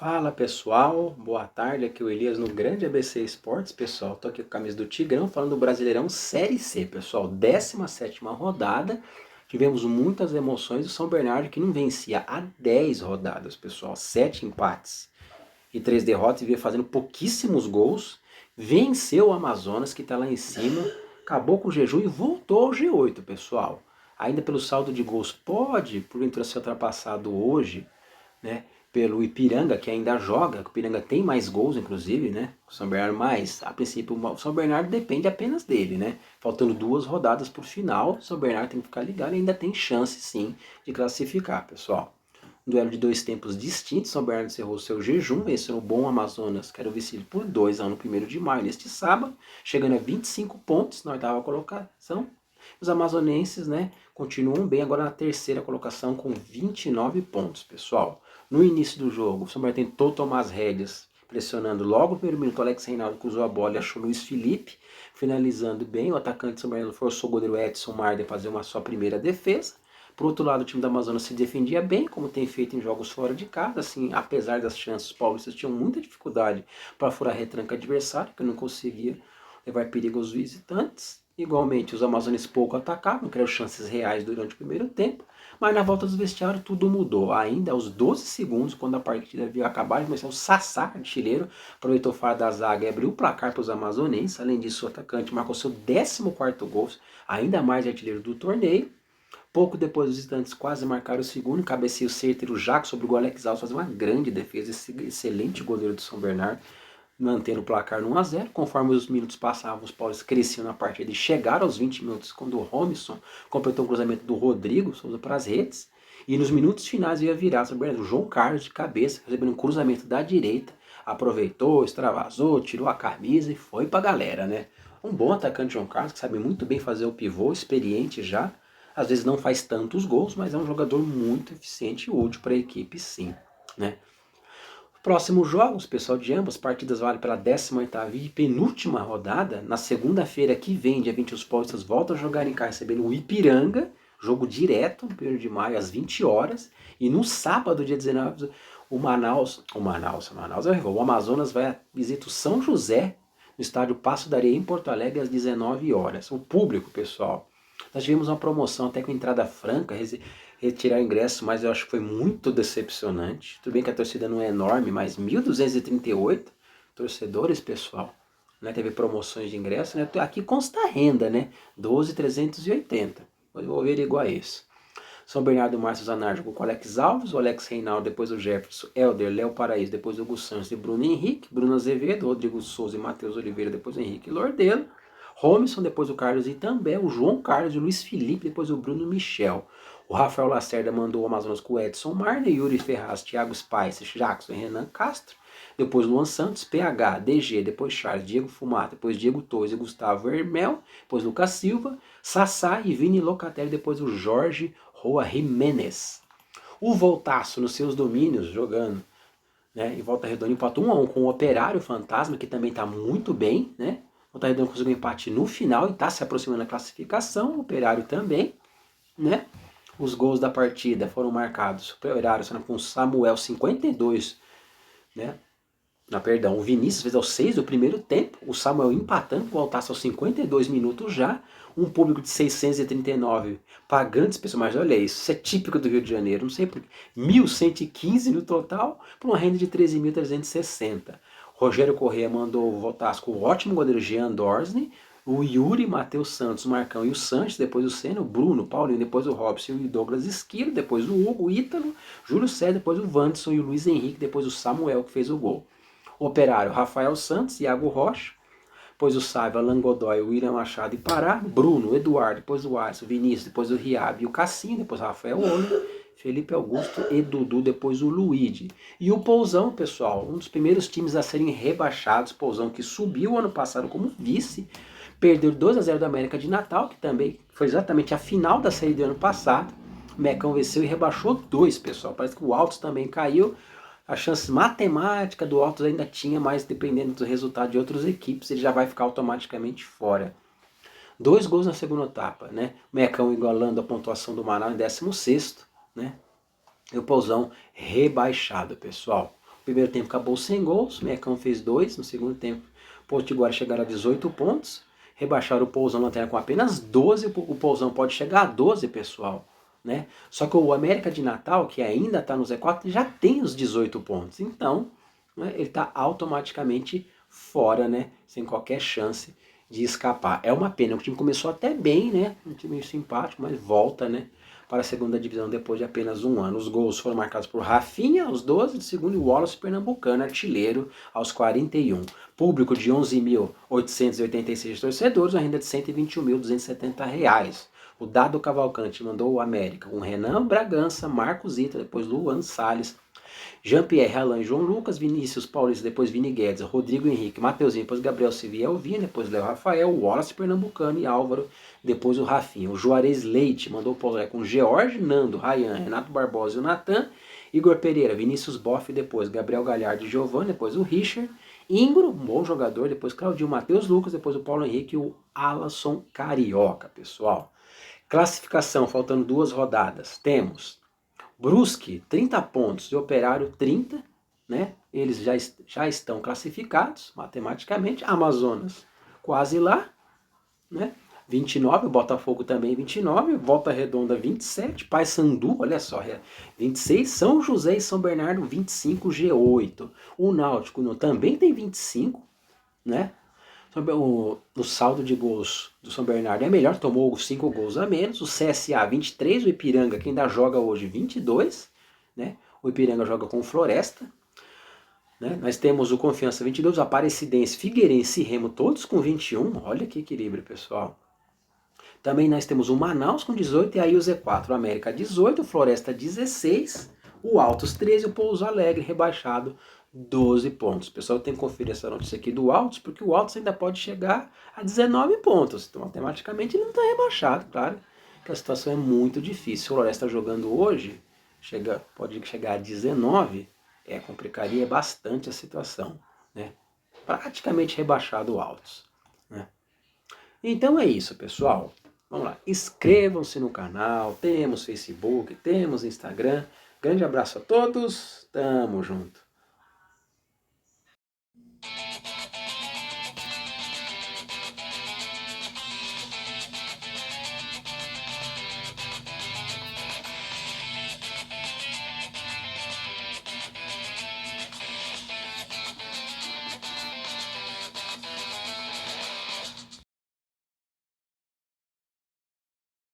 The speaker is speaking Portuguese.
Fala pessoal, boa tarde, aqui é o Elias no Grande ABC Esportes, pessoal. Tô aqui com a camisa do Tigrão, falando do Brasileirão Série C, pessoal. 17ª rodada, tivemos muitas emoções. O São Bernardo que não vencia há 10 rodadas, pessoal. 7 empates e 3 derrotas, e vinha fazendo pouquíssimos gols. Venceu o Amazonas, que tá lá em cima, acabou com o jejum e voltou ao G8, pessoal. Ainda pelo saldo de gols, pode, porventura, ser ultrapassado hoje, né, pelo Ipiranga, que ainda joga. O Ipiranga tem mais gols, inclusive, né? O São Bernardo mais. A princípio, o São Bernardo depende apenas dele, né? Faltando 2 rodadas para o final, o São Bernardo tem que ficar ligado e ainda tem chance, sim, de classificar, pessoal. Um duelo de 2 tempos distintos. São Bernardo encerrou seu jejum, venceu o Bom Amazonas, que era o vice por 2 no 1º de maio, neste sábado, chegando a 25 pontos na 8ª colocação. Os amazonenses, né, continuam bem agora na 3ª colocação com 29 pontos, pessoal. No início do jogo, o São Bernardo tentou tomar as rédeas, pressionando logo no primeiro minuto. O Alex Reinaldo cruzou a bola e achou o Luiz Felipe, finalizando bem. O atacante do São Bernardo forçou o goleiro Edson Marder a fazer uma sua primeira defesa. Por outro lado, o time da Amazonas se defendia bem, como tem feito em jogos fora de casa. Assim, apesar das chances, os paulistas tinham muita dificuldade para furar a retranca adversária, que não conseguia levar perigo aos visitantes. Igualmente, os amazônios pouco atacavam, criaram chances reais durante o primeiro tempo, mas na volta dos vestiários tudo mudou. Ainda aos 12 segundos, quando a partida havia acabado, começou o Sassá, artilheiro, aproveitou o faro da zaga e abriu o placar para os amazonenses. Além disso, o atacante marcou seu 14º gol, ainda mais artilheiro do torneio. Pouco depois, os visitantes quase marcaram o segundo, cabeceio certeiro Jaco sobre o gol. Alex Alves fazer uma grande defesa, esse excelente goleiro do São Bernardo, mantendo o placar no 1-0. Conforme os minutos passavam, os paulistas cresciam na partida e chegaram aos 20 minutos, quando o Romisson completou o cruzamento do Rodrigo para as redes. E nos minutos finais ia virar sobre o João Carlos de cabeça, recebendo um cruzamento da direita, aproveitou, extravasou, tirou a camisa e foi pra galera, né? Um bom atacante, João Carlos, que sabe muito bem fazer o pivô, experiente já. Às vezes não faz tantos gols, mas é um jogador muito eficiente e útil para a equipe, sim, né? Próximos jogos, pessoal, de ambas partidas vale pela 18ª e penúltima rodada. Na segunda-feira que vem, dia 20, os paulistas voltam a jogar em casa, recebendo o Ipiranga, jogo direto, no 1º de maio, às 20 horas. E no sábado, dia 19, o Amazonas vai visitar o São José, no estádio Passo da Areia, em Porto Alegre, às 19 horas. O público, pessoal, nós tivemos uma promoção até com entrada franca, retirar ingresso, mas eu acho que foi muito decepcionante. Tudo bem que a torcida não é enorme, mas 1.238 torcedores, pessoal. Né? Teve promoções de ingresso, né? Aqui consta a renda, né? 12.380. Eu vou averiguar isso. São Bernardo Márcio Zanardi jogou com o Alex Alves, o Alex Reinaldo, depois o Jefferson, Helder, Léo Paraíso, depois o Hugo Santos e Bruno Henrique, Bruno Azevedo, Rodrigo Souza e Matheus Oliveira, depois o Henrique Lordelo, Romisson, depois o Carlos Itambé, o João Carlos e o Luiz Felipe, depois o Bruno Michel. O Rafael Lacerda mandou o Amazonas com o Edson Marner, Yuri Ferraz, Thiago Spice, Jackson e Renan Castro. Depois Luan Santos, PH, DG, depois Charles, Diego Fumato, depois Diego Torres e Gustavo Hermel, depois Lucas Silva, Sassá e Vini Locatelli, depois o Jorge Roa Jimenez. O Voltaço nos seus domínios, jogando, né, em Volta Redonda, empatou 1-1 com o Operário Fantasma, que também está muito bem, né? Volta Redonda conseguiu um empate no final e está se aproximando da classificação, o Operário também, né? Os gols da partida foram marcados, o Operário sendo com Samuel 52, né? O Vinícius fez aos 6 do primeiro tempo, o Samuel empatando, voltasse aos 52 minutos já, um público de 639 pagantes, pessoal, mas olha isso é típico do Rio de Janeiro, não sei por quê, 1.115 no total, por uma renda de 13.360. Rogério Corrêa mandou voltar com o ótimo goleiro Jean Dorsney, o Yuri, Matheus Santos, o Marcão e o Sanches, depois o Senna, o Bruno, o Paulinho, depois o Robson e o Douglas Esquilo, depois o Hugo, o Ítalo, Júlio César, depois o Wanderson e o Luiz Henrique, depois o Samuel que fez o gol. Operário, Rafael Santos, Iago Rocha, depois o Saiva, Alan Godoy, o William Machado e Pará, Bruno, Eduardo, depois o Alisson, Vinícius, depois o Riab e o Cassinho, depois o Rafael Olho, Felipe Augusto e Dudu, depois o Luigi. E o Pousão, pessoal, um dos primeiros times a serem rebaixados, Pousão que subiu ano passado como vice, perdeu 2-0 da América de Natal, que também foi exatamente a final da série do ano passado. O Mecão venceu e rebaixou 2, pessoal. Parece que o Altos também caiu. A chance matemática do Altos ainda tinha, mas dependendo do resultado de outras equipes, ele já vai ficar automaticamente fora. 2 gols na segunda etapa, né? O Mecão igualando a pontuação do Manaus em 16º, né? E o Pousão rebaixado, pessoal. Primeiro tempo acabou sem gols, o Mecão fez 2, no segundo tempo Potiguar chegaram a 18 pontos, rebaixaram o Pousão Lanterna com apenas 12, o Pousão pode chegar a 12, pessoal, né? Só que o América de Natal, que ainda está no Z4, já tem os 18 pontos, então, né, ele está automaticamente fora, né, sem qualquer chance de escapar. É uma pena, o time começou até bem, né, um time simpático, mas volta, né, para a segunda divisão depois de apenas um ano. Os gols foram marcados por Rafinha, aos 12, de segundo, e Wallace Pernambucano, artilheiro, aos 41. Público de 11.886 torcedores, uma renda de R$ 121.270. O Dado Cavalcante mandou o América com Renan Bragança, Marcos Ita, depois Luan Salles, Jean-Pierre, Alan, João Lucas, Vinícius Paulista, depois Vini Guedes, Rodrigo Henrique, Mateuzinho, depois Gabriel Silvia Elvina, depois Léo Rafael, Wallace Pernambucano e Álvaro, depois o Rafinha. O Juarez Leite mandou o Paulé com George, Nando, Ryan, Renato Barbosa e o Natan, Igor Pereira, Vinícius Boff, depois Gabriel Galhardo e Giovanni, depois o Richard, Ingro, um bom jogador, depois Claudinho, Matheus Lucas, depois o Paulo Henrique e o Alasson Carioca, pessoal. Classificação, faltando 2 rodadas, temos Brusque, 30 pontos, e Operário, 30, né? Eles já estão classificados matematicamente. Amazonas, quase lá, né? 29, o Botafogo também 29, Volta Redonda 27, Paysandu, olha só, 26, São José e São Bernardo 25, G8. O Náutico também tem 25, né? O saldo de gols do São Bernardo é melhor, tomou 5 gols a menos. O CSA 23, o Ipiranga, que ainda joga hoje, 22, né? O Ipiranga joga com o Floresta. Né? Nós temos o Confiança 22, o Aparecidense, Figueirense e Remo, todos com 21. Olha que equilíbrio, pessoal. Também nós temos o Manaus com 18 e aí o Z4, o América 18, o Floresta 16, o Altos 13 e o Pouso Alegre rebaixado 12 pontos. Pessoal, tem que conferir essa notícia aqui do Altos, porque o Altos ainda pode chegar a 19 pontos. Então, matematicamente, ele não está rebaixado, claro, que a situação é muito difícil. Se o Floresta jogando hoje, pode chegar a 19, complicaria bastante a situação, né? Praticamente rebaixado o Altos, né? Então é isso, pessoal. Vamos lá, inscrevam-se no canal, temos Facebook, temos Instagram. Grande abraço a todos, tamo junto.